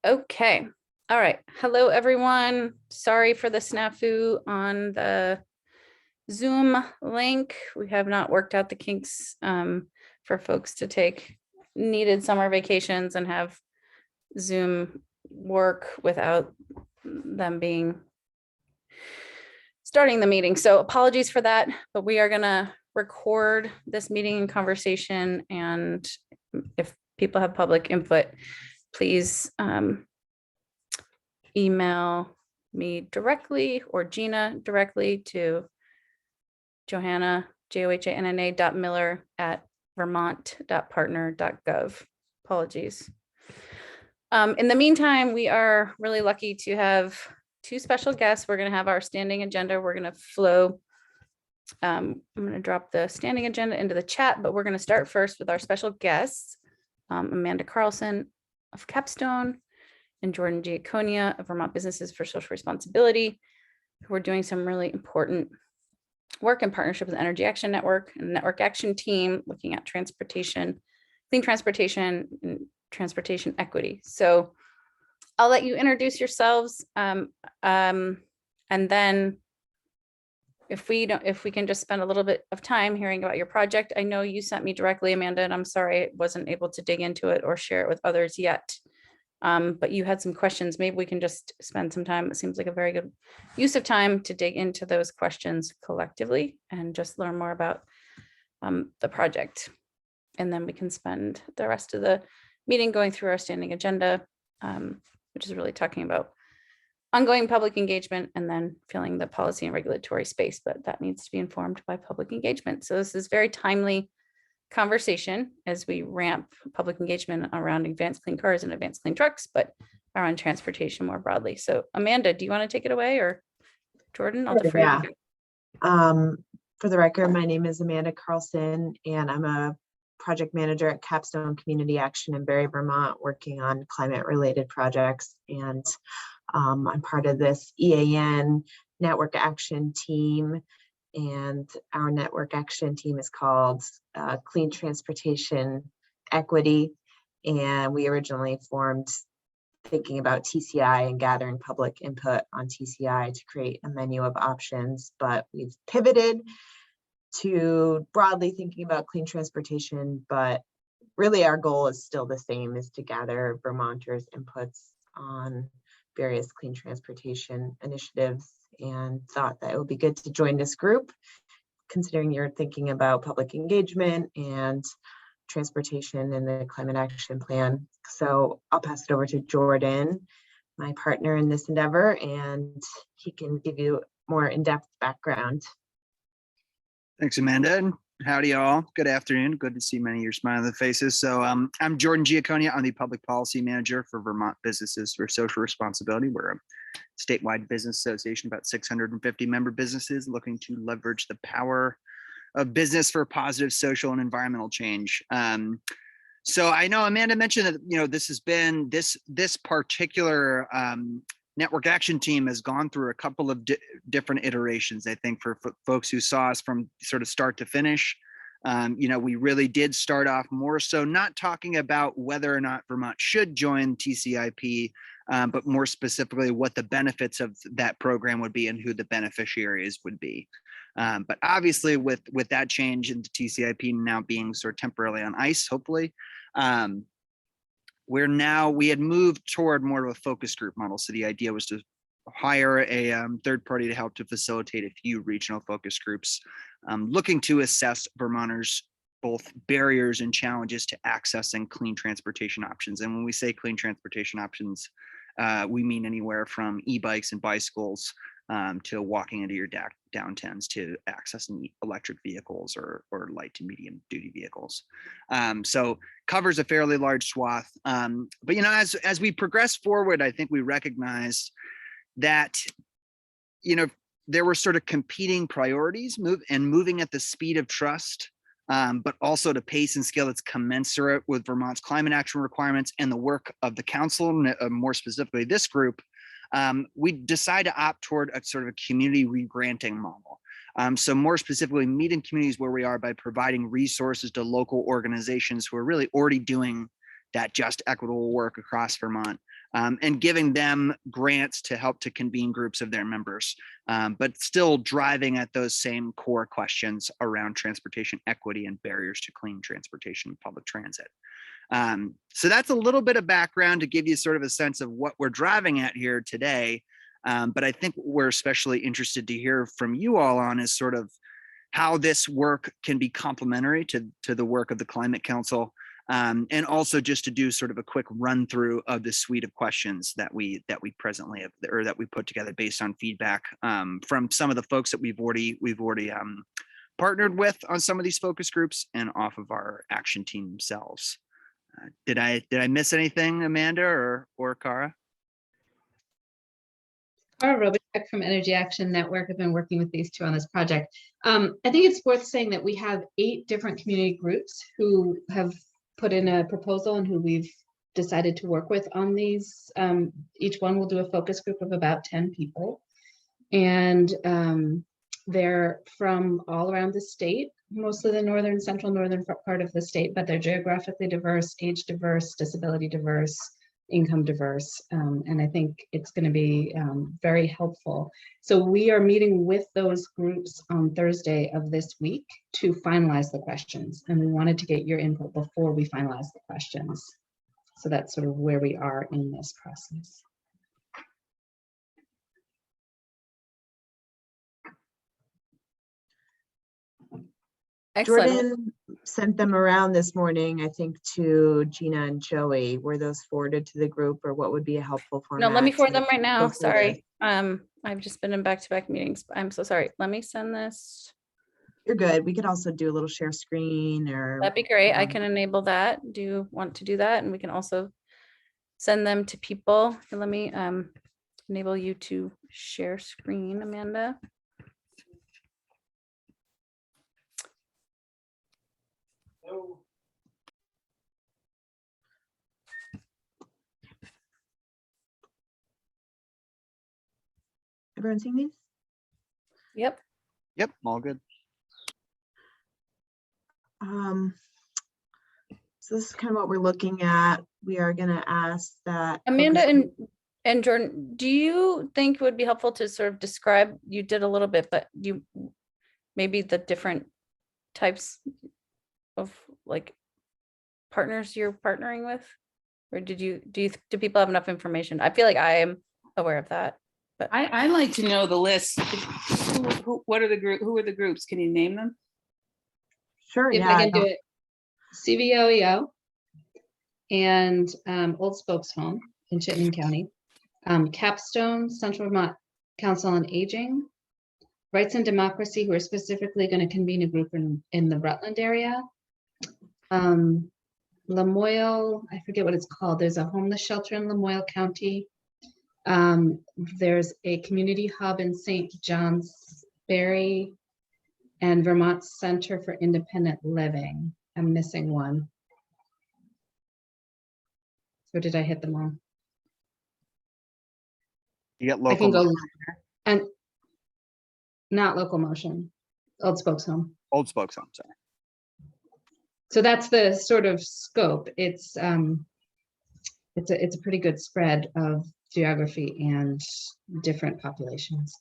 Okay. All right. Hello, everyone. Sorry for the snafu on the Zoom link. We have not worked out the kinks for folks to take needed summer vacations and have Zoom work without them starting the meeting. So apologies for that, but we are going to record this meeting and conversation. And if people have public input, please email me directly or Gina directly to Johanna, johanna.miller@vermont.partner.gov. Apologies. In the meantime, we are really lucky to have two special guests. We're going to have our standing agenda. We're going to flow. I'm going to drop the standing agenda into the chat, but we're going to start first with our special guests, Amanda Carlson of Capstone and Jordan Giaconia of Vermont Businesses for Social Responsibility, who are doing some really important work in partnership with the Energy Action Network and Network Action Team, looking at transportation, clean transportation, and transportation equity. So I'll let you introduce yourselves, and then if we can just spend a little bit of time hearing about your project. I know you sent me directly, Amanda, and I'm sorry I wasn't able to dig into it or share it with others yet. But you had some questions. Maybe we can just spend some time. It seems like a very good use of time to dig into those questions collectively and just learn more about the project. And then we can spend the rest of the meeting going through our standing agenda, which is really talking about ongoing public engagement and then filling the policy and regulatory space, but that needs to be informed by public engagement. So this is very timely conversation as we ramp public engagement around advanced clean cars and advanced clean trucks, but around transportation more broadly. So Amanda, do you want to take it away, or Jordan? I'll defer to you. For the record, my name is Amanda Carlson, and I'm a project manager at Capstone Community Action in Barre, Vermont, working on climate-related projects. And I'm part of this EAN Network Action Team. And our network action team is called Clean Transportation Equity. And we originally formed thinking about TCI and gathering public input on TCI to create a menu of options, but we've pivoted to broadly thinking about clean transportation, but really our goal is still the same, is to gather Vermonters' inputs on various clean transportation initiatives, and thought that it would be good to join this group, considering you're thinking about public engagement and transportation and the climate action plan. So I'll pass it over to Jordan, my partner in this endeavor, and he can give you more in-depth background. Thanks, Amanda, and howdy y'all. Good afternoon. Good to see many of your smiling faces. So I'm Jordan Giaconia. I'm the Public Policy Manager for Vermont Businesses for Social Responsibility. We're a statewide business association, about 650 member businesses looking to leverage the power of business for positive social and environmental change. So I know Amanda mentioned that, this has been, this particular network action team has gone through a couple of different iterations. I think for folks who saw us from sort of start to finish, we really did start off more so not talking about whether or not Vermont should join TCIP, but more specifically what the benefits of that program would be and who the beneficiaries would be. But obviously with that change into TCIP now being sort of temporarily on ice, hopefully, we had moved toward more of a focus group model. So the idea was to hire a third party to help to facilitate a few regional focus groups, looking to assess Vermonters' both barriers and challenges to accessing clean transportation options. And when we say clean transportation options, we mean anywhere from e-bikes and bicycles to walking into your downtowns, to accessing electric vehicles or light to medium duty vehicles. So covers a fairly large swath. But as we progress forward, I think we recognized that there were sort of competing priorities, moving at the speed of trust, but also to pace and scale that's commensurate with Vermont's climate action requirements and the work of the council, more specifically this group. We decided to opt toward a sort of a community re-granting model. So more specifically, meeting communities where we are by providing resources to local organizations who are really already doing that just equitable work across Vermont, and giving them grants to help to convene groups of their members, but still driving at those same core questions around transportation equity and barriers to clean transportation and public transit. So that's a little bit of background to give you sort of a sense of what we're driving at here today. But I think what we're especially interested to hear from you all on is sort of how this work can be complementary to the work of the Climate Council, and also just to do sort of a quick run through of the suite of questions that we presently have, or that we put together based on feedback from some of the folks that we've already partnered with on some of these focus groups and off of our action team themselves. Did I miss anything, Amanda or Cara? Cara Robichek from Energy Action Network. I've been working with these two on this project. I think it's worth saying that we have 8 different community groups who have put in a proposal and who we've decided to work with on these. Each one will do a focus group of about 10 people. And they're from all around the state, mostly the central northern part of the state, but they're geographically diverse, age diverse, disability diverse, income diverse. And I think it's going to be very helpful. So we are meeting with those groups on Thursday of this week to finalize the questions. And we wanted to get your input before we finalize the questions. So that's sort of where we are in this process. Excellent. Jordan sent them around this morning, I think, to Gina and Joey. Were those forwarded to the group, or what would be a helpful No, format? let me forward to them right now. go through Sorry. I've just been in back-to-back meetings. I'm so sorry. Let me send this. You're good. We could also do a little share screen, or That'd be great. I can enable that. Do you want to do that? And we can also send them to people. And let me enable you to share screen, Amanda. everyone seeing these? Yep. Yep, all good. So this is kind of what we're looking at. We are going to ask that Amanda focus and Jordan, do you think it would be helpful to sort of describe, you did a little bit, but maybe the different types of like partners you're partnering with? Or do people have enough information? I feel like I am aware of that, but I'd like to know the list. What are the who are the groups? Can you name them? Sure, If yeah. I can do it. CVOEO and Old Spokes Home in Chittenden County, Capstone, Central Vermont Council on Aging, Rights and Democracy, who are specifically going to convene a group in the Rutland area. Lamoille, I forget what it's called. There's a homeless shelter in Lamoille County. There's a community hub in St. John's Bury and Vermont Center for Independent Living. I'm missing one. So did I hit them all? You got I can local, go and not Local Motion, Old Spokes Home. Old Spokes Home, sorry. So that's the sort of scope. It's a pretty good spread of geography and different populations.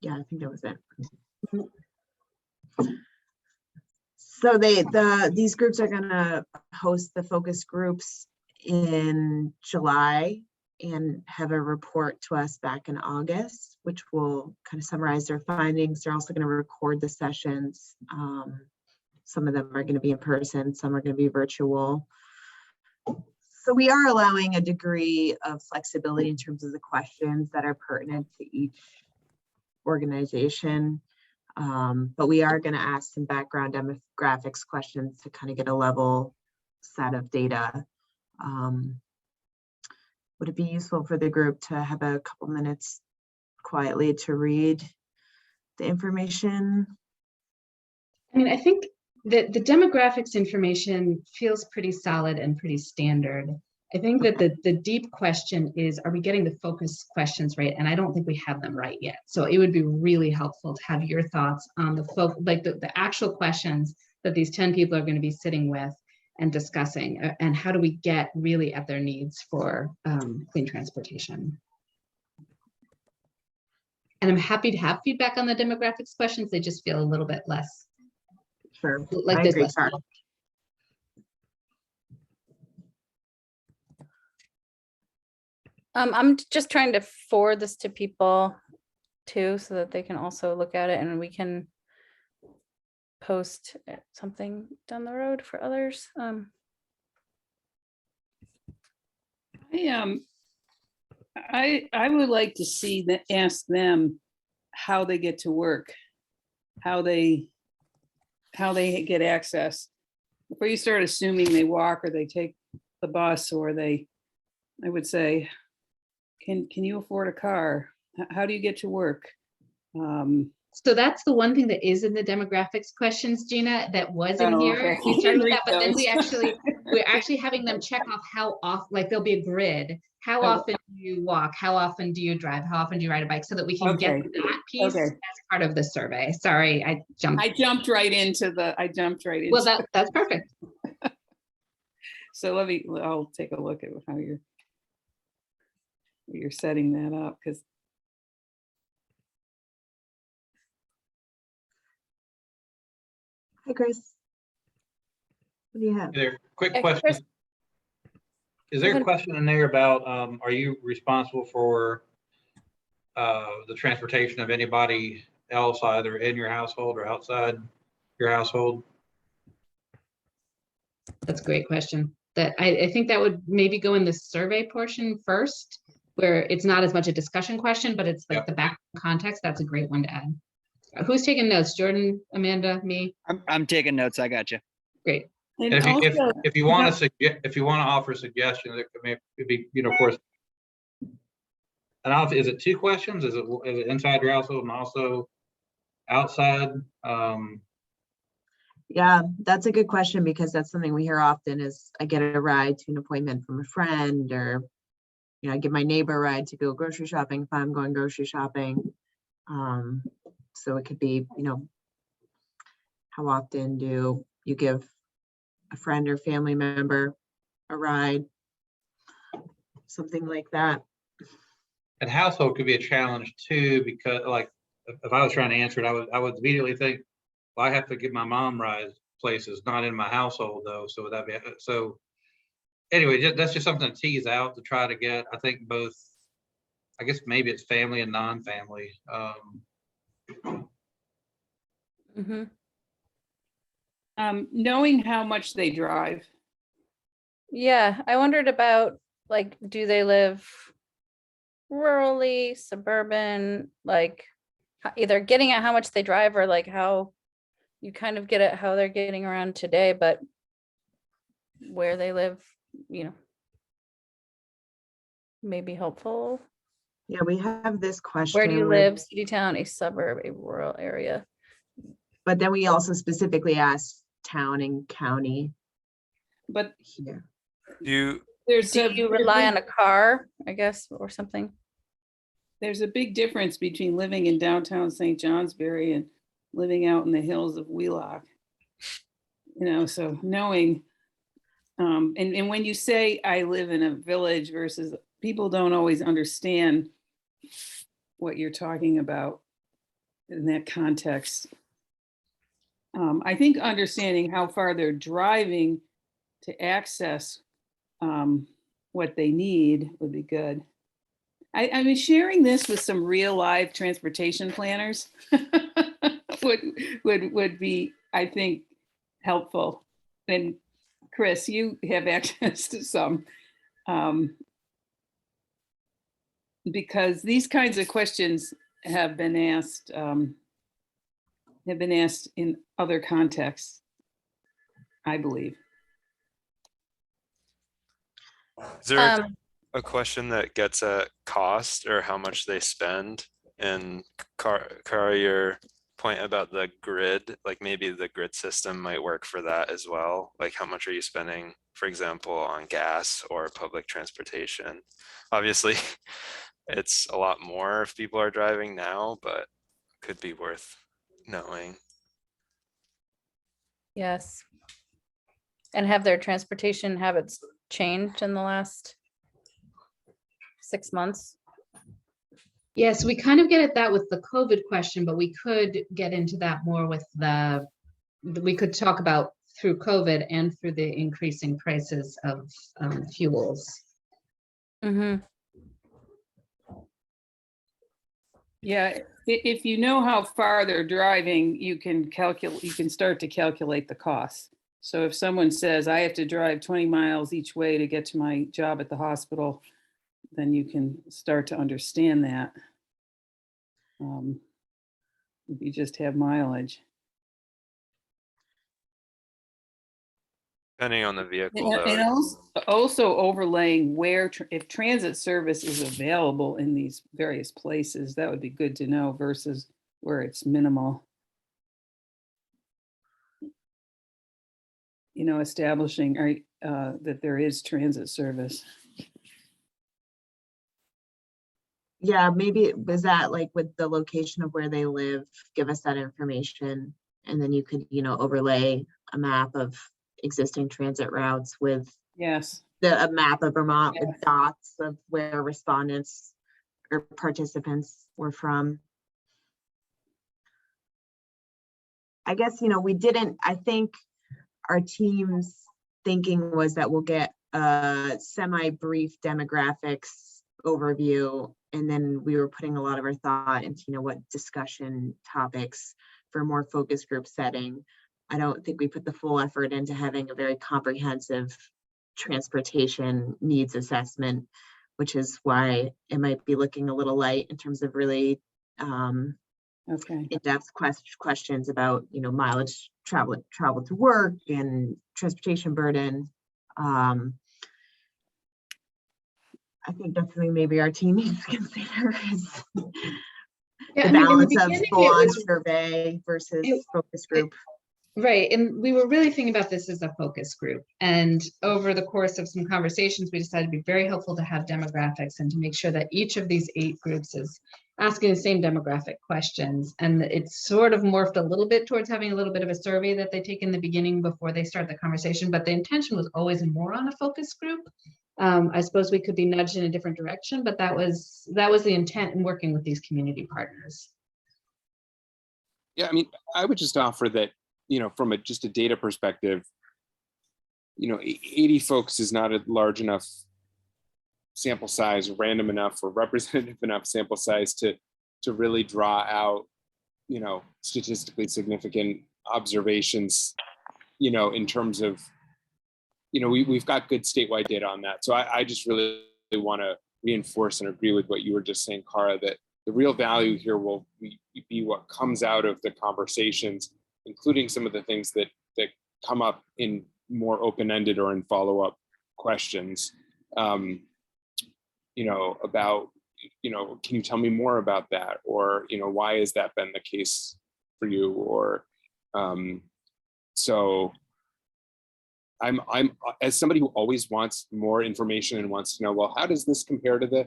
Yeah, I think that was it. So these groups are gonna host the focus groups in July and have a report to us back in August, which will kind of summarize their findings. They're also gonna record the sessions. Some of them are gonna be in person, some are gonna be virtual. So we are allowing a degree of flexibility in terms of the questions that are pertinent to each organization. But we are going to ask some background demographics questions to kind of get a level set of data. Would it be useful for the group to have a couple minutes quietly to read the information? I mean, I think that the demographics information feels pretty solid and pretty standard. I think that the deep question is, are we getting the focus questions right? And I don't think we have them right yet. So it would be really helpful to have your thoughts on the actual questions that these 10 people are going to be sitting with and discussing, and how do we get really at their needs for clean transportation. And I'm happy to have feedback on the demographics questions. They just feel a little bit less Sure. like I there's agree, less. Carl. I'm just trying to forward this to people too, so that they can also look at it and we can post something down the road for others. I would like to see that, ask them how they get to work, how they get access. Before you start assuming they walk or they take the bus or I would say, can you afford a car? How do you get to work? So that's the one thing that is in the demographics questions, Gina, that was in Oh, here. okay. We started with that, but then Those. we're actually having them check off how often, like there'll be a grid. How Okay. often do you walk? How often do you drive? How often do you ride a bike? So that we can get Okay. that piece Okay. as part of the survey. Sorry, I jumped right into. Well, that's perfect. So I'll take a look at how you're setting that up, because Hi, Chris. What do you have? There, quick Hey, question. Chris. Is there Go a ahead. question in there about, are you responsible for the transportation of anybody else, either in your household or outside your household? That's a great question. That I think that would maybe go in the survey portion first, where it's not as much a discussion question, but it's like Yep. the back context. That's a great one to add. Who's taking notes? Jordan, Amanda, me? I'm taking notes. I got you. Great. And and also, if you want to offer suggestions, it could be, of course. And also, is it 2 questions? Is it inside your household and also outside? Yeah, that's a good question because that's something we hear often is I get a ride to an appointment from a friend, or, I give my neighbor a ride to go grocery shopping if I'm going grocery shopping. So it could be, how often do you give a friend or family member a ride? Something like that. And household could be a challenge too, because like, if I was trying to answer it, I would immediately think, well, I have to give my mom rides places, not in my household though. So would that be, so anyway, that's just something to tease out to try to get, I think both, I guess maybe it's family and non-family. Mhm. knowing how much they drive. Yeah, I wondered about, like, do they live rurally, suburban, like either getting at how much they drive or like how you kind of get at how they're getting around today, but where they live, may be helpful. Yeah, we have this question. Where do you with- live? City, town, a suburb, a rural area. But then we also specifically ask town and county But here. there's Do you rely on a car, I guess, or something? there's a big difference between living in downtown St. Johnsbury and living out in the hills of Wheelock. So knowing, and when you say I live in a village versus, people don't always understand what you're talking about in that context. I think understanding how far they're driving to access what they need would be good. I mean, sharing this with some real live transportation planners would be, I think, helpful. And Chris, you have access to some, because these kinds of questions have been asked in other contexts, I believe. Is there Um, a question that gets at cost or how much they spend? And Cara, your point about the grid, like maybe the grid system might work for that as well. Like how much are you spending, for example, on gas or public transportation? Obviously, it's a lot more if people are driving now, but could be worth knowing. Yes. And have their transportation habits changed in the last 6 months? Yes, we kind of get at that with the COVID question, but we could get into that more with we could talk about through COVID and through the increasing prices of fuels. Mm-hmm. Yeah, if you know how far they're driving, you can start to calculate the costs. So if someone says, I have to drive 20 miles each way to get to my job at the hospital, then you can start to understand that. If you just have mileage. Depending on the vehicle And though. also overlaying where, if transit service is available in these various places, that would be good to know versus where it's minimal. You know, establishing that there is transit service. Yeah, maybe was that like with the location of where they live, give us that information. And then you could, overlay a map of existing transit routes with Yes. a map of Vermont Yeah. with dots of where respondents or participants were from. I guess, I think our team's thinking was that we'll get a semi-brief demographics overview, and then we were putting a lot of our thought into, what discussion topics for a more focus group setting. I don't think we put the full effort into having a very comprehensive transportation needs assessment, which is why it might be looking a little light in terms of really Okay. in-depth questions about, mileage, travel to work and transportation burden. I think that's something maybe our team needs to consider is Yeah, the I mean, in the balance of beginning, it full-on was survey versus focus group. right. And we were really thinking about this as a focus group. And over the course of some conversations, we decided to be very helpful to have demographics and to make sure that each of these 8 groups is asking the same demographic questions. And it's sort of morphed a little bit towards having a little bit of a survey that they take in the beginning before they start the conversation. But the intention was always more on a focus group. I suppose we could be nudged in a different direction, but that was the intent in working with these community partners. Yeah, I mean, I would just offer that, from just a data perspective, 80 folks is not a large enough sample size, random enough or representative enough sample size to really draw out, statistically significant observations, in terms of, we've got good statewide data on that. So I just really want to reinforce and agree with what you were just saying, Cara, that the real value here will be what comes out of the conversations, including some of the things that come up in more open-ended or in follow-up questions. About, can you tell me more about that? Or, why has that been the case for you? Or, so I'm as somebody who always wants more information and wants to know, well, how does this compare to the,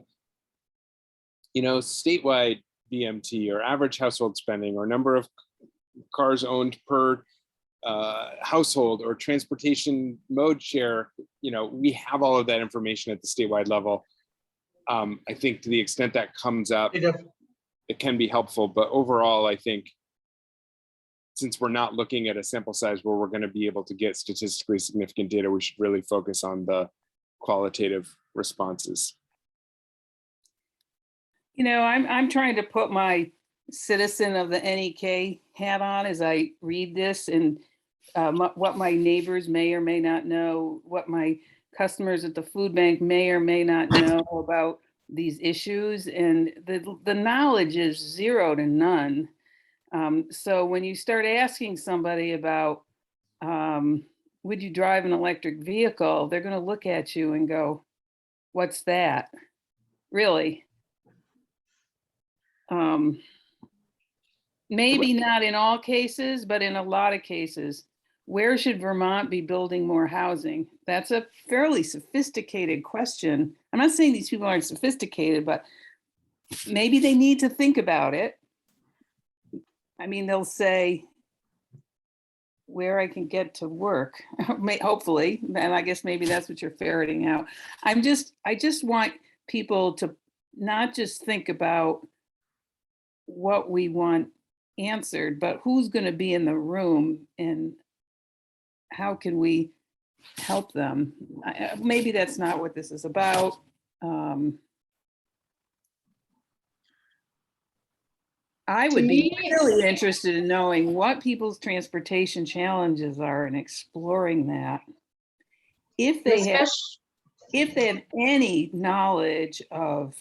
statewide BMT or average household spending or number of cars owned per household or transportation mode share? We have all of that information at the statewide level. I think to the extent that comes up, it can be helpful, but overall, I think since we're not looking at a sample size where we're going to be able to get statistically significant data, we should really focus on the qualitative responses. I'm trying to put my citizen of the NEK hat on as I read this, and what my neighbors may or may not know, what my customers at the food bank may or may not know about these issues, and the knowledge is 0 to none. So when you start asking somebody about, would you drive an electric vehicle, they're going to look at you and go, what's that? Really? Maybe not in all cases, but in a lot of cases. Where should Vermont be building more housing? That's a fairly sophisticated question. I'm not saying these people aren't sophisticated, but maybe they need to think about it. I mean, they'll say, where I can get to work, hopefully, and I guess maybe that's what you're ferreting out. I just want people to not just think about what we want answered, but who's going to be in the room and how can we help them? Maybe that's not what this is about. I would be me- really interested in knowing what people's transportation challenges are and exploring that. If they have, if they have any knowledge of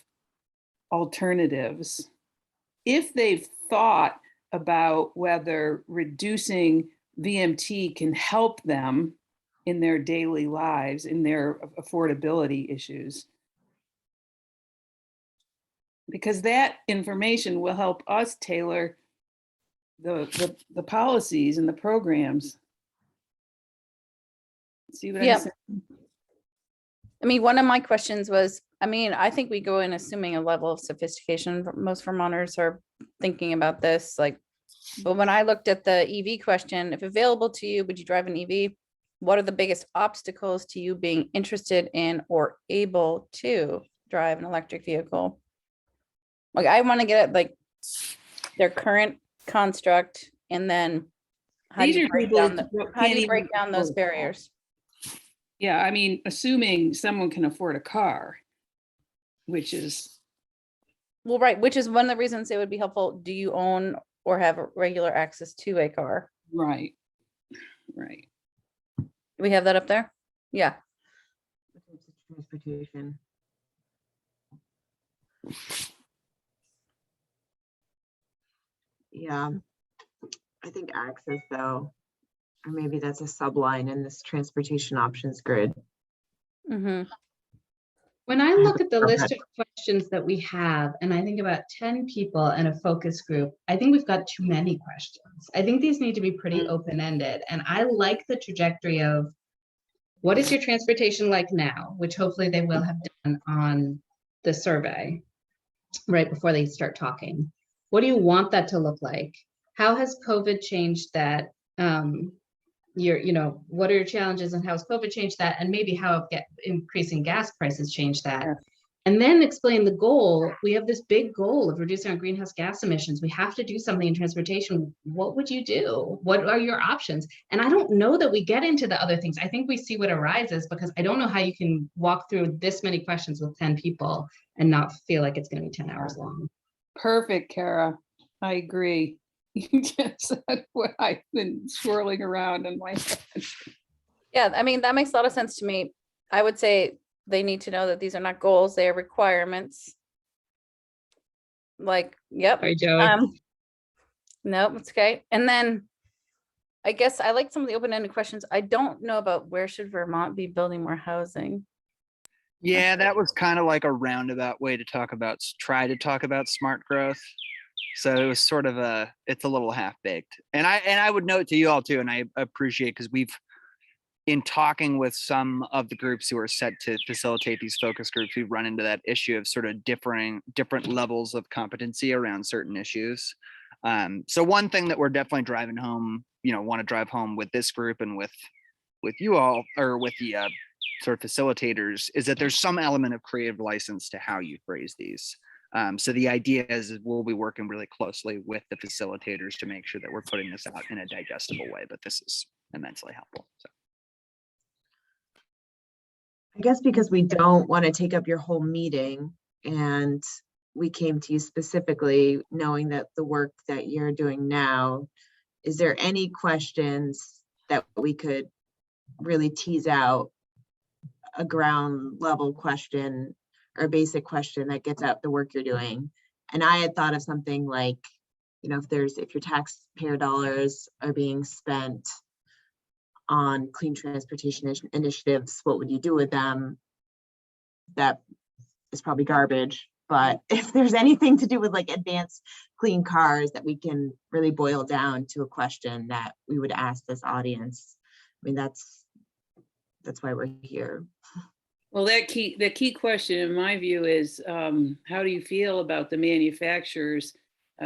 alternatives, if they've thought about whether reducing VMT can help them in their daily lives, in their affordability issues. Because that information will help us tailor the policies and the programs. See what I'm Yeah. saying? I mean, one of my questions was, I mean, I think we go in assuming a level of sophistication. Most Vermonters are thinking about this, like, but when I looked at the EV question, if available to you, would you drive an EV? What are the biggest obstacles to you being interested in or able to drive an electric vehicle? Like, I want to get at like their current construct, and then how do These you are break people down that how do can't you break even down those afford a car. barriers? Yeah, I mean, assuming someone can afford a car, which is, Well, right, which is one of the reasons it would be helpful. Do you own or have regular access to a car? right, right. Do we have that up there? Yeah. Transportation. Yeah, I think access though, or maybe that's a subline in this transportation options grid. Mm-hmm. When I look at the list of questions that we have, and I think about 10 people in a focus group, I think we've got too many questions. I think these need to be pretty open-ended. And I like the trajectory of what is your transportation like now, which hopefully they will have done on the survey right before they start talking. What do you want that to look like? How has COVID changed that? What are your challenges and how has COVID changed that? And maybe how increasing gas prices changed that. Yeah. And then explain the goal. We have this big goal of reducing our greenhouse gas emissions. We have to do something in transportation. What would you do? What are your options? And I don't know that we get into the other things. I think we see what arises because I don't know how you can walk through this many questions with 10 people and not feel like it's going to be 10 hours long. Perfect, Kara. I agree. You just said what I've been swirling around in my head. Yeah, I mean, that makes a lot of sense to me. I would say they need to know that these are not goals, they are requirements. Like, yep. Sorry, Joey. Nope, it's okay. And then I guess I like some of the open-ended questions. I don't know about where should Vermont be building more housing. Yeah, that was kind of like a roundabout way to try to talk about smart growth. So it was sort of it's a little half baked. And I would note to you all too, and I appreciate because in talking with some of the groups who are set to facilitate these focus groups, we've run into that issue of sort of different levels of competency around certain issues. So one thing that we're definitely driving home, want to drive home with this group and with you all, or with the sort of facilitators, is that there's some element of creative license to how you phrase these. So the idea is we'll be working really closely with the facilitators to make sure that we're putting this out in a digestible way, but this is immensely helpful. So. I guess because we don't want to take up your whole meeting and we came to you specifically knowing that the work that you're doing now, is there any questions that we could really tease out, a ground level question or a basic question that gets at the work you're doing? And I had thought of something like, if your taxpayer dollars are being spent on clean transportation initiatives, what would you do with them? That is probably garbage, but if there's anything to do with like advanced clean cars that we can really boil down to a question that we would ask this audience, I mean, that's why we're here. Well, the key question in my view is, how do you feel about the manufacturers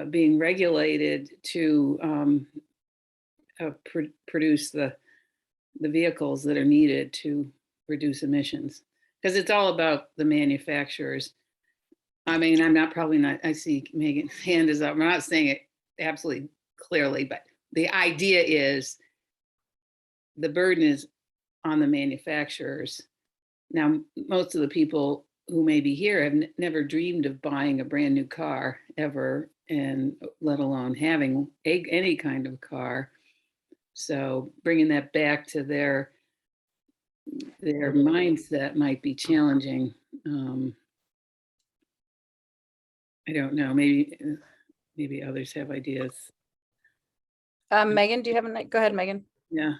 being regulated to produce the vehicles that are needed to reduce emissions. Because it's all about the manufacturers. I mean, I see Megan's hand is up. I'm not saying it absolutely clearly, but the idea is the burden is on the manufacturers. Now, most of the people who may be here have never dreamed of buying a brand new car ever, and let alone having any kind of car. So bringing that back to their mindset might be challenging. I don't know, maybe others have ideas. Megan, do you have go ahead, Megan. Yeah.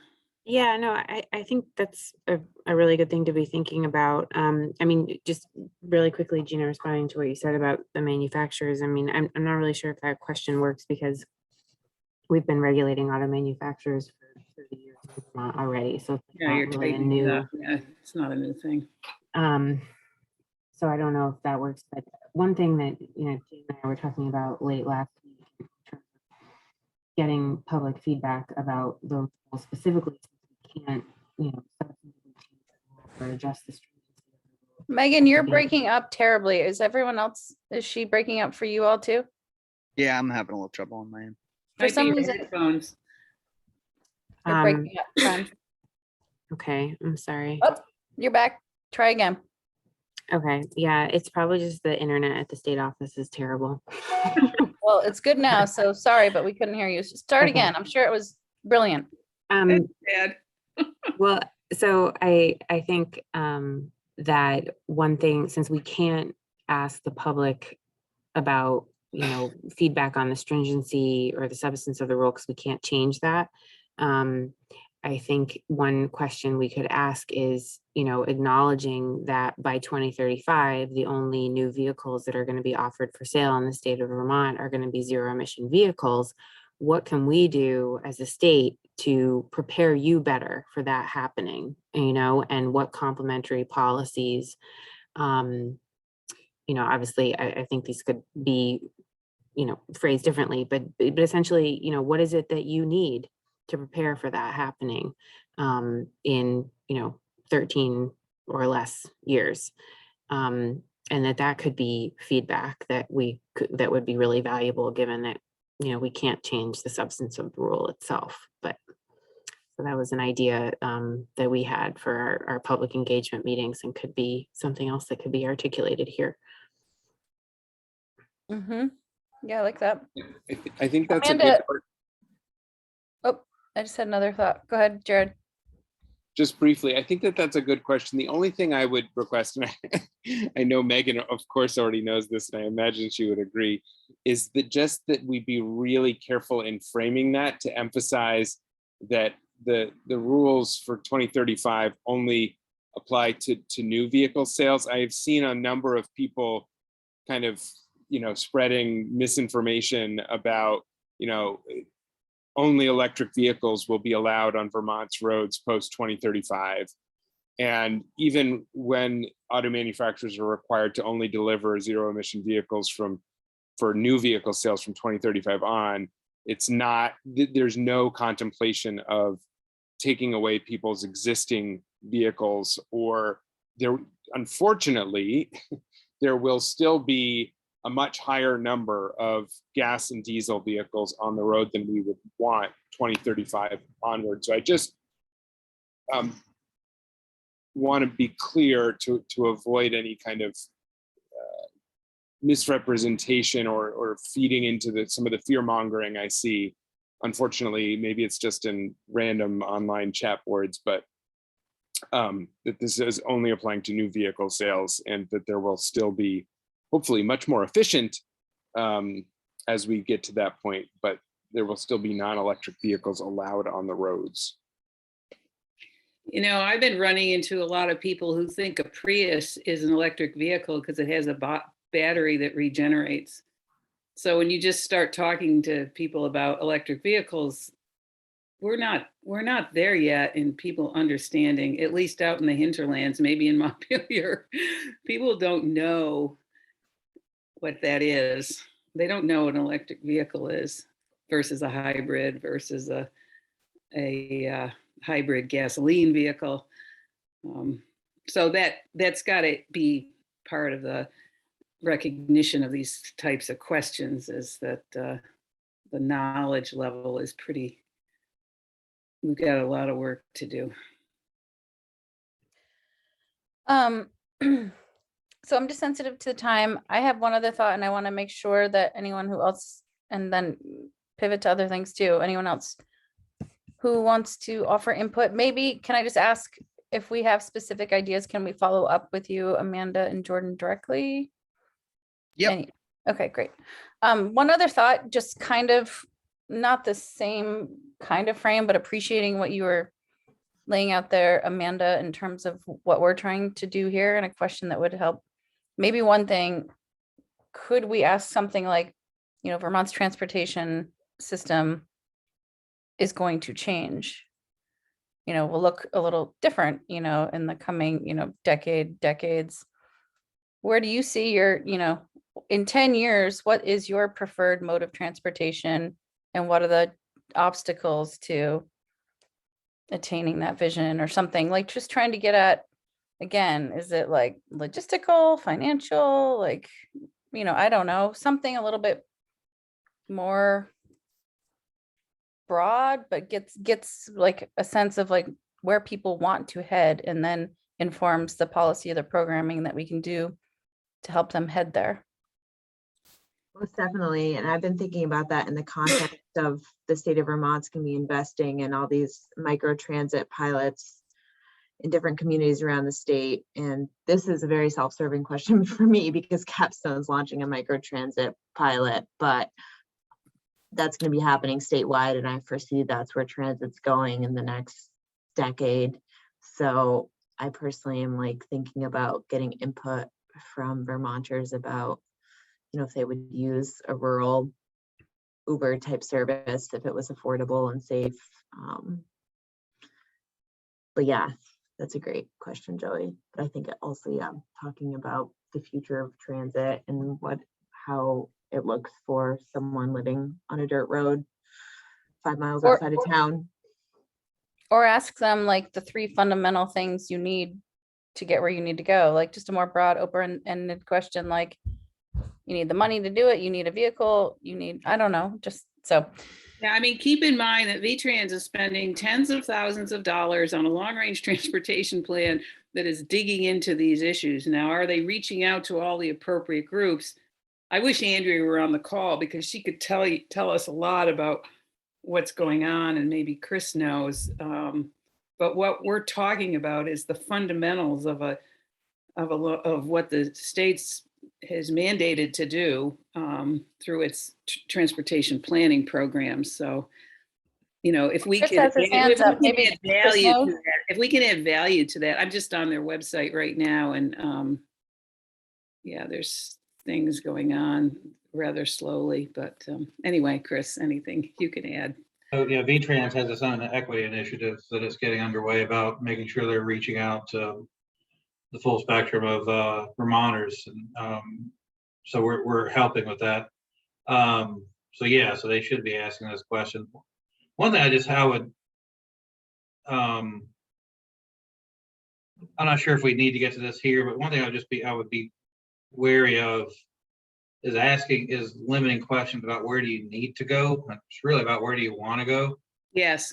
Yeah, no, I think that's a really good thing to be thinking about. I mean, just really quickly, Gina, responding to what you said about the manufacturers. I mean, I'm not really sure if that question works because we've been regulating auto manufacturers for 30 years in Vermont already. So it's Yeah, not you're really a tightening it new, up. Yeah, it's not a new thing. so I don't know if that works. But one thing that, you know, Gina and I were talking about late last week, in terms of getting public feedback about those rules specifically, since we can't, you know, substantively change the rule or adjust the stringency of the rule. Megan, you're Okay. breaking up terribly. Is she breaking up for you all too? Yeah, I'm having a little trouble on my end. For Might be some your reason, headphones. you're breaking up. Fran. Okay, I'm sorry. Oh, you're back. Try again. Okay, yeah, it's probably just the internet at the state office is terrible. Well, it's good now, so sorry, but we couldn't hear you. Start Okay. again. I'm sure it was brilliant. Bad. Well, so I think that one thing, since we can't ask the public about, you know, feedback on the stringency or the substance of the rule, because we can't change that. I think one question we could ask is, you know, acknowledging that by 2035, the only new vehicles that are going to be offered for sale in the state of Vermont are going to be zero emission vehicles. What can we do as a state to prepare you better for that happening, you know, and what complementary policies, you know, obviously I think these could be, you know, phrased differently, but essentially, you know, what is it that you need to prepare for that happening in, you know, 13 or less years? And that could be feedback that that would be really valuable, given that, you know, we can't change the substance of the rule itself. But so that was an idea that we had for our public engagement meetings, and could be something else that could be articulated here. Mm-hmm. Yeah, I like that. I think that's a Amanda- good part. Oh, I just had another thought. Go ahead, Jared. Just briefly, I think that that's a good question. The only thing I would request, and I know Megan, of course, already knows this, and I imagine she would agree, is that just that we be really careful in framing that to emphasize that the rules for 2035 only apply to new vehicle sales. I have seen a number of people kind of, you know, spreading misinformation about, you know, only electric vehicles will be allowed on Vermont's roads post 2035. And even when auto manufacturers are required to only deliver zero emission vehicles for new vehicle sales from 2035 on, it's not, there's no contemplation of taking away people's existing vehicles, or there, unfortunately, there will still be a much higher number of gas and diesel vehicles on the road than we would want 2035 onward. So I just want to be clear to avoid any kind of misrepresentation or feeding into some of the fear mongering I see. Unfortunately, maybe it's just in random online chat boards, but that this is only applying to new vehicle sales, and that there will still be hopefully much more efficient as we get to that point, but there will still be non-electric vehicles allowed on the roads. You know, I've been running into a lot of people who think a Prius is an electric vehicle because it has a battery that regenerates. So when you just start talking to people about electric vehicles, we're not there yet in people understanding, at least out in the hinterlands, maybe in Montpelier, people don't know what that is. They don't know what an electric vehicle is versus a hybrid versus a a hybrid gasoline vehicle. So that's got to be part of the recognition of these types of questions, is that the knowledge level is pretty, we've got a lot of work to do. So I'm just sensitive to the time. I have one other thought, and I want to make sure that anyone who else, and then pivot to other things too, anyone else who wants to offer input, maybe, can I just ask if we have specific ideas, can we follow up with you, Amanda and Jordan, directly? Yep. Okay, great. One other thought, just kind of not the same kind of frame, but appreciating what you were laying out there, Amanda, in terms of what we're trying to do here, and a question that would help. Maybe one thing, could we ask something like, Vermont's transportation system is going to change, will look a little different, in the coming, decades. Where do you see your, in 10 years, what is your preferred mode of transportation, and what are the obstacles to attaining that vision, or something? Like, just trying to get at, again, is it like logistical, financial, like, I don't know, something a little bit more broad, but gets like a sense of like where people want to head, and then informs the policy of the programming that we can do to help them head there. Most definitely. And I've been thinking about that in the context of the state of Vermont's going to be investing in all these micro transit pilots in different communities around the state. And this is a very self-serving question for me, because Capstone's launching a micro transit pilot, but that's going to be happening statewide. And I foresee that's where transit's going in the next decade. So I personally am like thinking about getting input from Vermonters about, if they would use a rural Uber type service, if it was affordable and safe. But yeah, that's a great question, Joey. But I think it also, talking about the future of transit and how it looks for someone living on a dirt road 5 miles outside of town. Or ask them like the 3 fundamental things you need to get where you need to go, like just a more broad, open-ended question, like, you need the money to do it, you need a vehicle, you need, I don't know, just so. Yeah, I mean, keep in mind that VTrans is spending tens of thousands of dollars on a long-range transportation plan that is digging into these issues. Now, are they reaching out to all the appropriate groups? I wish Andrea were on the call, because she could tell us a lot about what's going on, and maybe Chris knows. But what we're talking about is the fundamentals of what the state's has mandated to do through its transportation planning programs. So, if we can add value to that, I'm just on their website right now, and yeah, there's things going on rather slowly, but anyway, Chris, anything you can add? Oh yeah, VTrans has its own equity initiative that is getting underway about making sure they're reaching out to the full spectrum of Vermonters, and so we're helping with that. So yeah, so they should be asking this question. One thing I'm not sure if we need to get to this here, but one thing I would be wary of is limiting questions about where do you need to go. It's really about where do you want to go. Yes.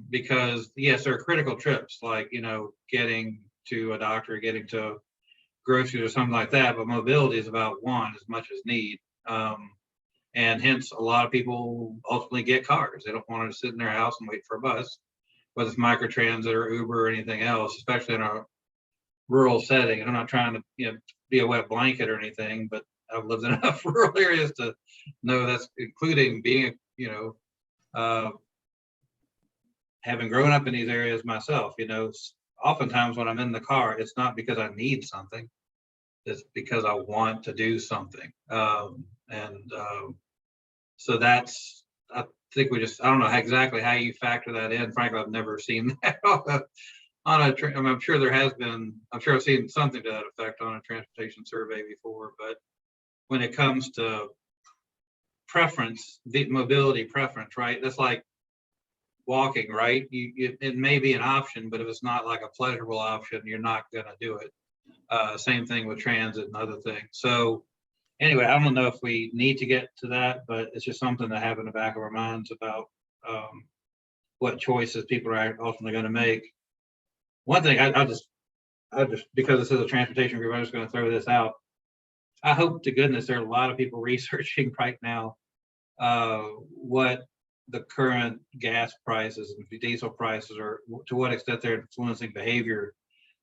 Because yes, there are critical trips, like getting to a doctor, getting to groceries or something like that, but mobility is about want as much as need. And hence a lot of people ultimately get cars. They don't want to sit in their house and wait for a bus, whether it's microtransit or Uber or anything else, especially in a rural setting. And I'm not trying to be a wet blanket or anything, but I've lived in enough rural areas to know that's including being having grown up in these areas myself. Oftentimes when I'm in the car, it's not because I need something, it's because I want to do something. So that's, I think I don't know exactly how you factor that in. Frankly, I've never seen that on a train. I'm sure I've seen something to that effect on a transportation survey before, but when it comes to preference, the mobility preference, right? That's like, walking, right? It may be an option, but if it's not like a pleasurable option, you're not gonna do it. Same thing with transit and other things. So anyway, I don't know if we need to get to that, but it's just something to have in the back of our minds about what choices people are ultimately gonna make. One thing I just, because this is a transportation group, I'm just gonna throw this out. I hope to goodness there are a lot of people researching right now what the current gas prices and diesel prices are, to what extent they're influencing behavior.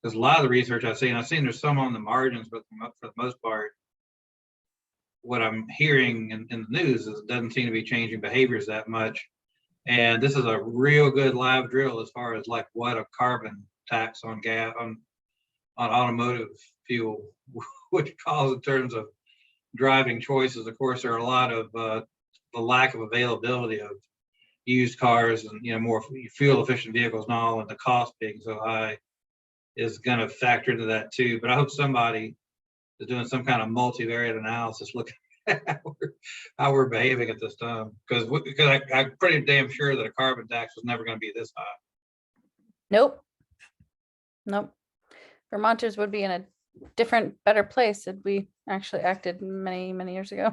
Because a lot of the research I've seen there's some on the margins, but for the most part, what I'm hearing in the news is it doesn't seem to be changing behaviors that much. And this is a real good live drill as far as like what a carbon tax on gas on automotive fuel would cause in terms of driving choices. Of course, there are a lot of the lack of availability of used cars and more fuel efficient vehicles and all, and the cost being so high is going to factor into that too. But I hope somebody is doing some kind of multivariate analysis looking at how we're behaving at this time, because I'm pretty damn sure that a carbon tax was never going to be this high. Nope. Vermonters would be in a different, better place if we actually acted many, many years ago.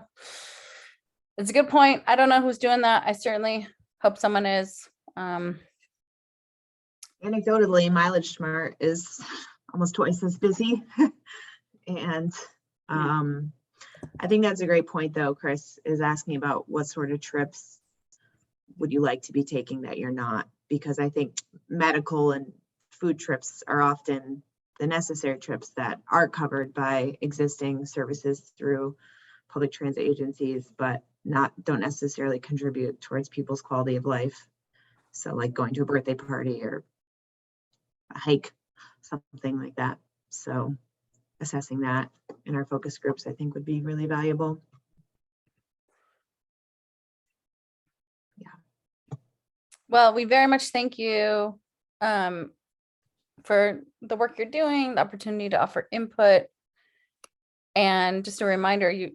It's a good point. I don't know who's doing that. I certainly hope someone is. Anecdotally, Mileage Smart is almost twice as busy. And I think that's a great point though. Chris is asking about what sort of trips would you like to be taking that you're not, because I think medical and food trips are often the necessary trips that are covered by existing services through public transit agencies, but don't necessarily contribute towards people's quality of life. So like going to a birthday party or a hike, something like that. So assessing that in our focus groups, I think would be really valuable. Yeah. Well, we very much thank you for the work you're doing, the opportunity to offer input. And just a reminder,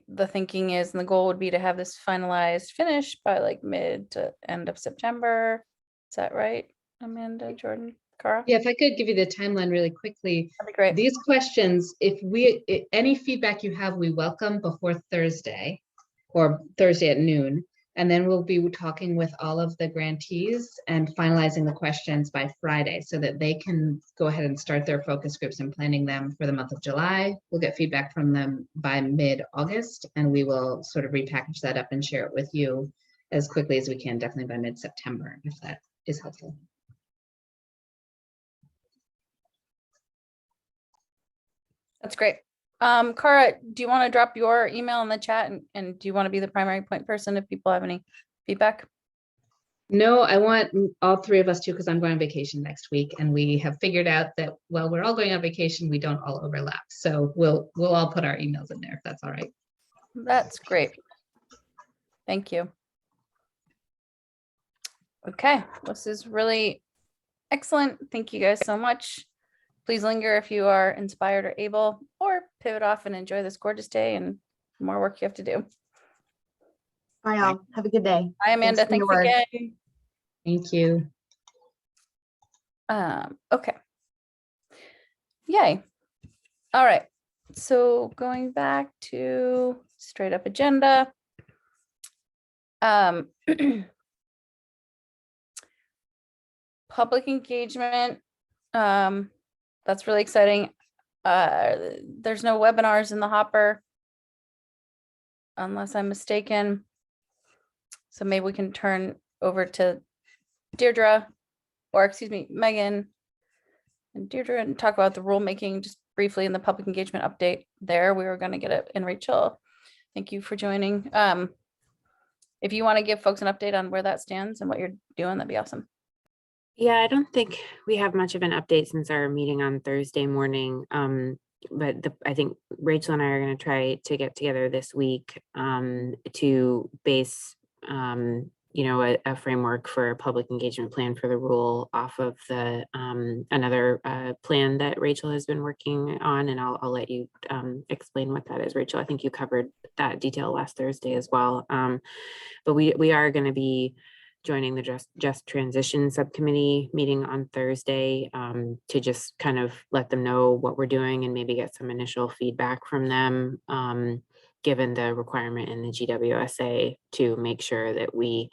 the thinking is, and the goal would be to have this finalized, finished by like mid to end of September. Is that right, Amanda, Jordan, Cara? Yeah, if I could give you the timeline really quickly. That'd be great. These questions, any feedback you have, we welcome before Thursday or Thursday at noon. And then we'll be talking with all of the grantees and finalizing the questions by Friday so that they can go ahead and start their focus groups and planning them for the month of July. We'll get feedback from them by mid-August, and we will sort of repackage that up and share it with you as quickly as we can, definitely by mid-September, if that is helpful. That's great. Cara, do you want to drop your email in the chat, and do you want to be the primary point person if people have any feedback? No, I want all three of us to, because I'm going on vacation next week, and we have figured out that while we're all going on vacation, we don't all overlap. So we'll all put our emails in there if that's all right. That's great. Thank you. Okay, this is really excellent. Thank you guys so much. Please linger if you are inspired or able, or pivot off and enjoy this gorgeous day and more work you have to do. Bye all. Have a good day. Hi, Amanda. Thanks for Thanks your work. again. Thank you. Okay. Yay. All right. So going back to straight up agenda. Public engagement. That's really exciting. There's no webinars in the hopper, unless I'm mistaken. So maybe we can turn over to Deirdre, or excuse me, Megan and Deirdre, and talk about the rulemaking just briefly in the public engagement update there. We were going to get it in Rachel. Thank you for joining. If you want to give folks an update on where that stands and what you're doing, that'd be awesome. Yeah, I don't think we have much of an update since our meeting on Thursday morning. But I think Rachel and I are going to try to get together this week to base, a framework for a public engagement plan for the rule off of the another plan that Rachel has been working on, and I'll let you explain what that is, Rachel. I think you covered that detail last Thursday as well. But we are going to be joining the Just Transition Subcommittee meeting on Thursday to just kind of let them know what we're doing and maybe get some initial feedback from them, given the requirement in the GWSA to make sure that we,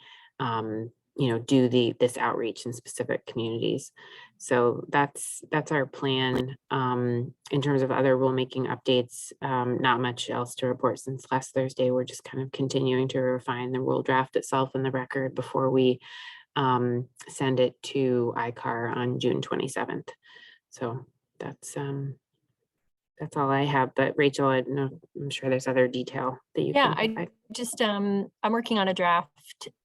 do this outreach in specific communities. So that's our plan. In terms of other rulemaking updates, not much else to report since last Thursday. We're just kind of continuing to refine the rule draft itself in the record before we send it to ICAR on June 27th. So that's all I have. But Rachel, I'm sure there's other detail that you Yeah, can provide. just, I'm working on a draft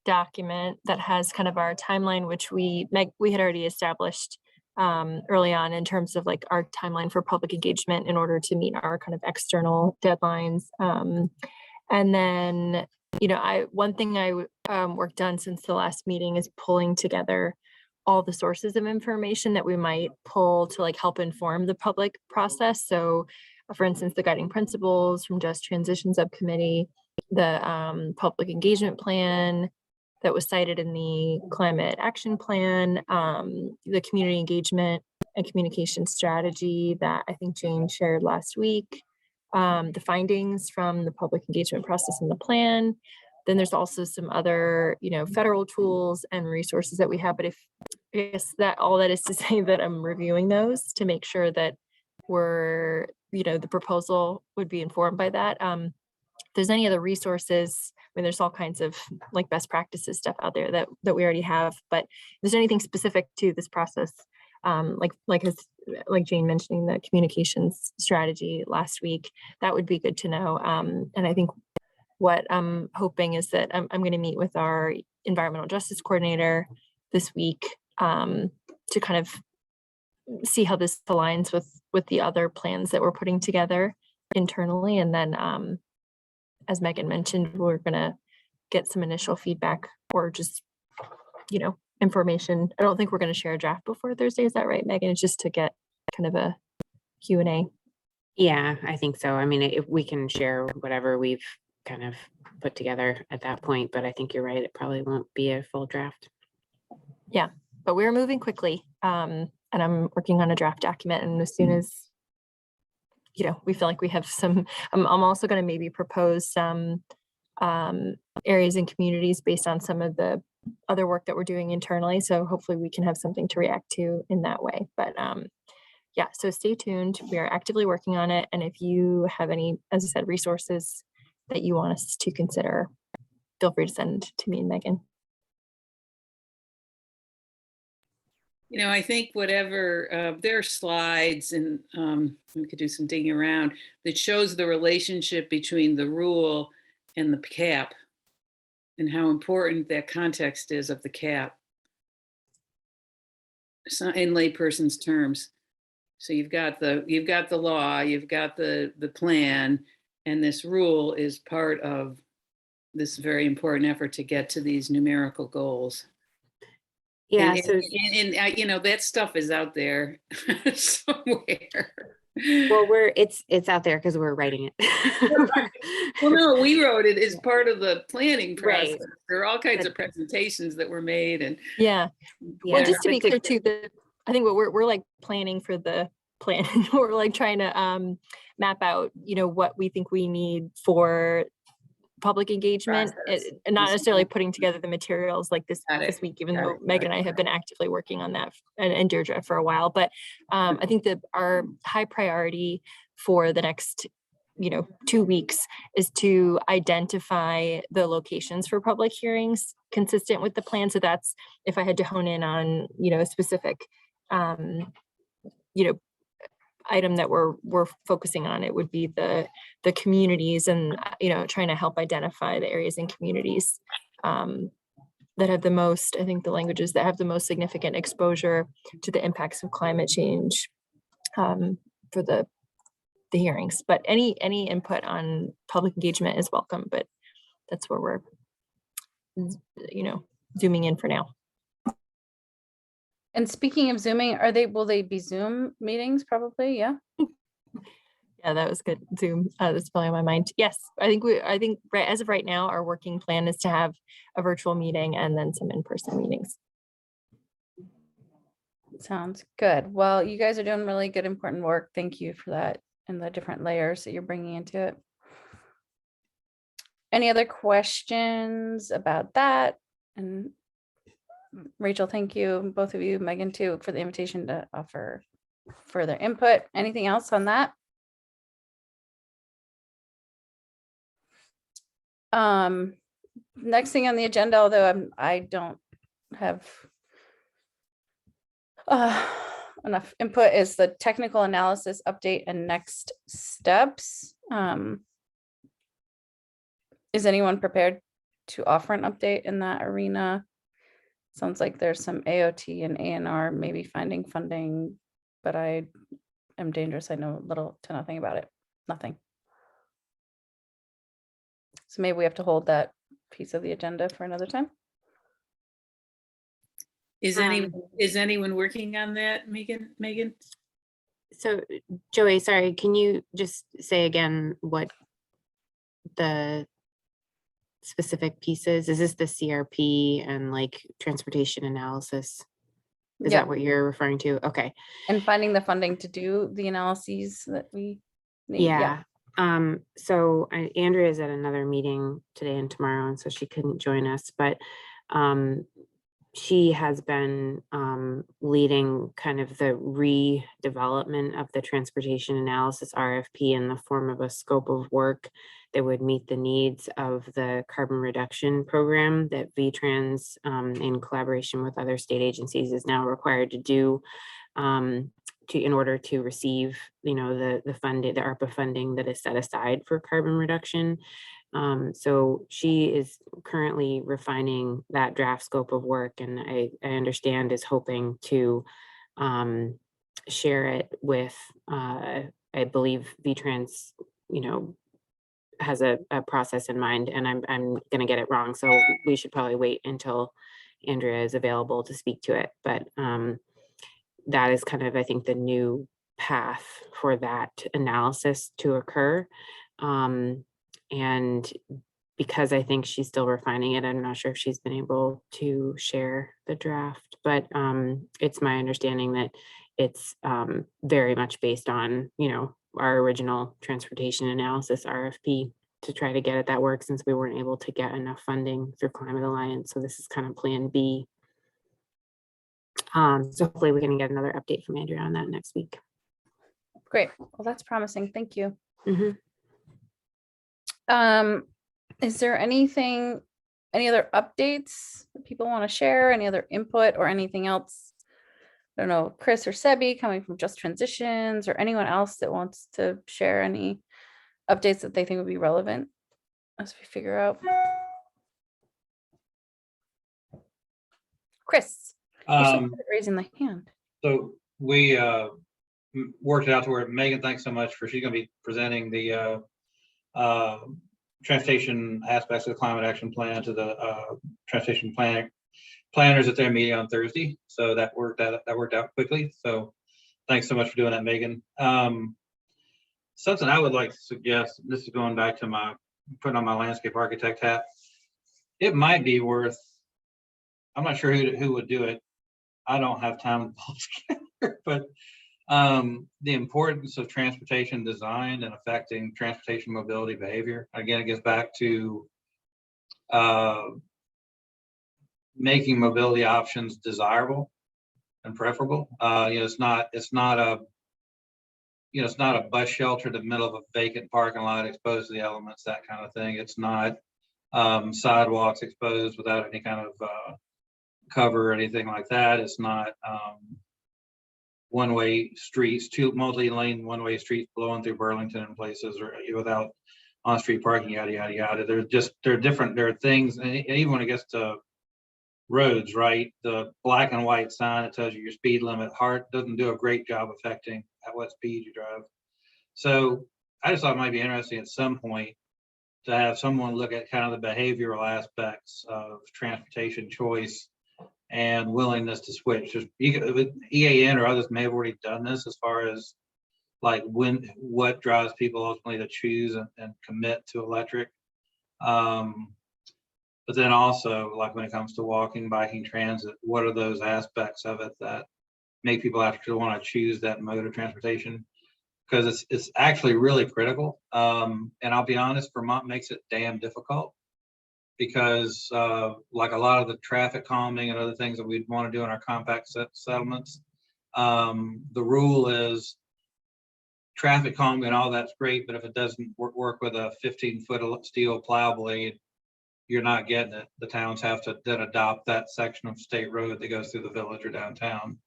document that has kind of our timeline, which we had already established early on in terms of like our timeline for public engagement in order to meet our kind of external deadlines. And then, one thing I worked on since the last meeting is pulling together all the sources of information that we might pull to like help inform the public process. So for instance, the guiding principles from Just Transition Subcommittee, the public engagement plan that was cited in the climate action plan, the community engagement and communication strategy that I think Jane shared last week, the findings from the public engagement process in the plan. Then there's also some other, federal tools and resources that we have. But I guess that all that is to say that I'm reviewing those to make sure that we're, the proposal would be informed by that. If there's any other resources, I mean, there's all kinds of like best practices stuff out there that we already have, but if there's anything specific to this process, like Jane mentioning the communications strategy last week, that would be good to know. And I think what I'm hoping is that I'm going to meet with our environmental justice coordinator this week to kind of see how this aligns with the other plans that we're putting together internally. And then, as Megan mentioned, we're going to get some initial feedback or just, information. I don't think we're going to share a draft before Thursday. Is that right, Megan? It's just to get kind of a Q&A. Yeah, I think so. I mean, if we can share whatever we've kind of put together at that point, but I think you're right. It probably won't be a full draft. Yeah, but we're moving quickly. And I'm working on a draft document. And as soon as, we feel like we have some, I'm also going to maybe propose some areas and communities based on some of the other work that we're doing internally. So hopefully we can have something to react to in that way. But yeah, so stay tuned. We are actively working on it. And if you have any, as I said, resources that you want us to consider, feel free to send to me and Megan. I think whatever, there are slides and we could do some digging around that shows the relationship between the rule and the cap and how important that context is of the cap. So in layperson's terms. So you've got the law, you've got the plan, and this rule is part of this very important effort to get to these numerical goals. Yeah. And that stuff is out there somewhere. Well, it's out there because we're writing it. Well, no, we wrote it as part of the planning process. Right. There are all kinds of presentations that were made, and yeah. Well, just to be clear too, I think what we're like planning for the plan. We're like trying to map out, what we think we need for public engagement, and not necessarily putting together the materials like this week, even though Megan and I have been actively working on that, and Deirdre for a while. But I think that our high priority for the next 2 weeks is to identify the locations for public hearings consistent with the plan. So that's, if I had to hone in on a specific item that we're focusing on, it would be the communities, and trying to help identify the areas and communities that have the most, I think the languages that have the most significant exposure to the impacts of climate change for the hearings. But any input on public engagement is welcome, but that's where we're zooming in for now. And speaking of zooming, will they be Zoom meetings? Probably, yeah. Yeah, that was good. Zoom. That's probably on my mind. Yes, I think right as of right now, our working plan is to have a virtual meeting and then some in-person meetings. Sounds good. Well, you guys are doing really good, important work. Thank you for that and the different layers that you're bringing into it. Any other questions about that? And Rachel, thank you, both of you, Megan too, for the invitation to offer further input. Anything else on that? Next thing on the agenda, although I don't have enough input, is the technical analysis update and next steps. Is anyone prepared to offer an update in that arena? Sounds like there's some AOT and A&R maybe finding funding, but I am dangerous. I know little to nothing about it. Nothing. So maybe we have to hold that piece of the agenda for another time. Is anyone working on that, Megan? So Joey, sorry, can you just say again what the specific pieces? Is this the CRP and like transportation analysis? Is Yeah. that what you're referring to? Okay. And finding the funding to do the analyses that we need. Yeah. So Andrea is at another meeting today and tomorrow, and so she couldn't join us, but she has been leading kind of the redevelopment of the transportation analysis RFP in the form of a scope of work that would meet the needs of the carbon reduction program that VTrans in collaboration with other state agencies is now required to do in order to receive, the funding, the ARPA funding that is set aside for carbon reduction. So she is currently refining that draft scope of work, and I understand is hoping to share it with, I believe VTrans, has a process in mind, and I'm going to get it wrong. So we should probably wait until Andrea is available to speak to it. But that is kind of, I think, the new path for that analysis to occur. And because I think she's still refining it, I'm not sure if she's been able to share the draft, but it's my understanding that it's very much based on, our original transportation analysis RFP to try to get at that work, since we weren't able to get enough funding through Climate Alliance. So this is kind of plan B. So hopefully we can get another update from Andrea on that next week. Great. Well, that's promising. Thank you. Mhm. Is there any other updates that people want to share? Any other input or anything else? I don't know, Chris or Sebi coming from Just Transitions, or anyone else that wants to share any updates that they think would be relevant as we figure out. Chris, you're so good at raising the hand. So we worked it out to where Megan, thanks so much for, she's going to be presenting the transportation aspects of the climate action plan to the transportation planners at their meeting on Thursday. So that worked out quickly. So thanks so much for doing that, Megan. Something I would like to suggest, this is going back to putting on my landscape architect hat. It might be worth, I'm not sure who would do it. I don't have time to pull together, but the importance of transportation design and affecting transportation mobility behavior. Again, it gets back to making mobility options desirable and preferable. It's not a bus shelter in the middle of a vacant parking lot exposed to the elements, that kind of thing. It's not sidewalks exposed without any kind of cover or anything like that. It's not one-way streets, multi-lane one-way streets blowing through Burlington and places, or without on-street parking, yada yada yada. There are things, and even when it gets to roads, right? The black and white sign that tells you your speed limit doesn't do a great job affecting at what speed you drive. So I just thought it might be interesting at some point to have someone look at kind of the behavioral aspects of transportation choice and willingness to switch. EAN or others may have already done this as far as like what drives people ultimately to choose and commit to electric. But then also, like when it comes to walking, biking, transit, what are those aspects of it that make people actually want to choose that mode of transportation? Because it's actually really critical. And I'll be honest, Vermont makes it damn difficult because like a lot of the traffic calming and other things that we'd want to do in our compact settlements, the rule is traffic calming and all that's great, but if it doesn't work with a 15-foot steel plow blade, you're not getting it. The towns have to then adopt that section of state road that goes through the village or downtown.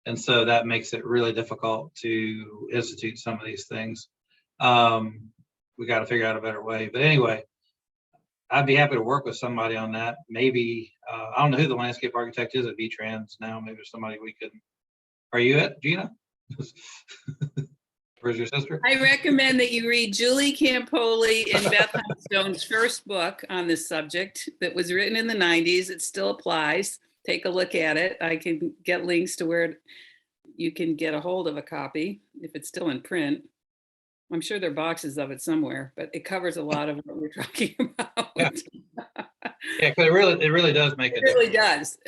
And so that makes it really difficult to institute some of these things. We got to figure out a better way. But anyway, I'd be happy to work with somebody on that. Maybe, I don't know who the landscape architect is at V-Trans now. Maybe there's somebody we could, are you it, Gina? Where's your sister? I recommend that you read Julie Campoli and Beth Stone's first book on this subject that was written in the 90s. It still applies. Take a look at it. I can get links to where you can get a hold of a copy if it's still in print. I'm sure there are boxes of it somewhere, but it covers a lot of what we're talking about. Yeah, because it really does make It really does.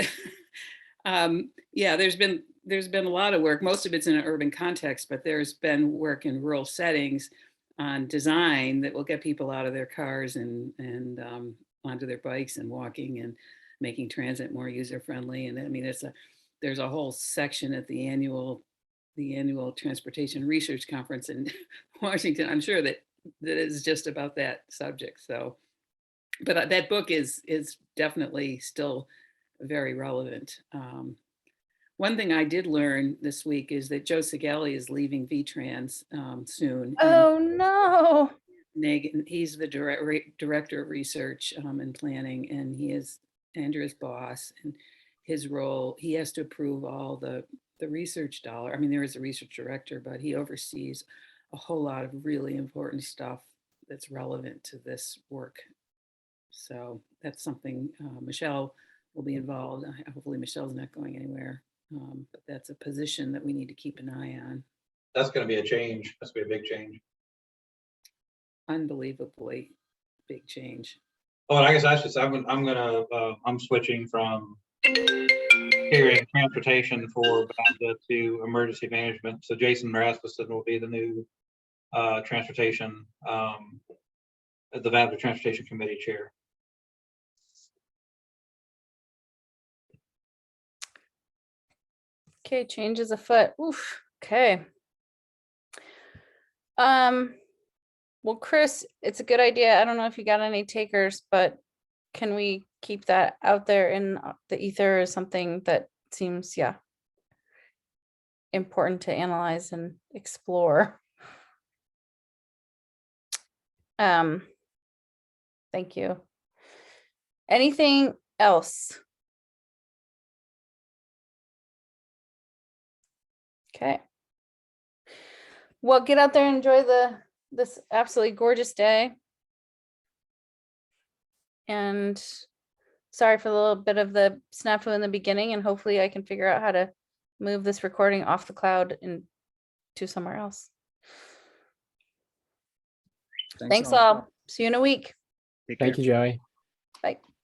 Yeah, there's been a lot of work. Most of it's in an urban context, but there's been work in rural settings on design that will get people out of their cars and onto their bikes and walking and making transit more user friendly. And I mean, there's a whole section at the annual Transportation Research Conference in Washington. I'm sure that is just about that subject. So, but that book is definitely still very relevant. One thing I did learn this week is that Joe Sigelli is leaving V-Trans soon. Oh, no. He's the director of research and planning, and he is Andrew's boss. And his role, he has to approve all the research dollar. I mean, there is a research director, but he oversees a whole lot of really important stuff that's relevant to this work. So that's something Michelle will be involved. Hopefully Michelle's not going anywhere, but that's a position that we need to keep an eye on. That's going to be a change. That's going to be a big change. Unbelievably big change. Oh, and I guess I should say I'm switching from hearing transportation for BABDA to emergency management. So Jason Rasmussen will be the new transportation, the BABDA Transportation Committee chair. Okay, changes afoot. Oof. Okay. Well, Chris, it's a good idea. I don't know if you got any takers, but can we keep that out there in the ether as something that seems, yeah, important to analyze and explore? Thank you. Anything else? Okay. Well, get out there and enjoy this absolutely gorgeous day. And sorry for a little bit of the snafu in the beginning, and hopefully I can figure out how to move this recording off the cloud and to somewhere else. Thanks all. See you in a week. Take care. Thank you, Joey. Bye.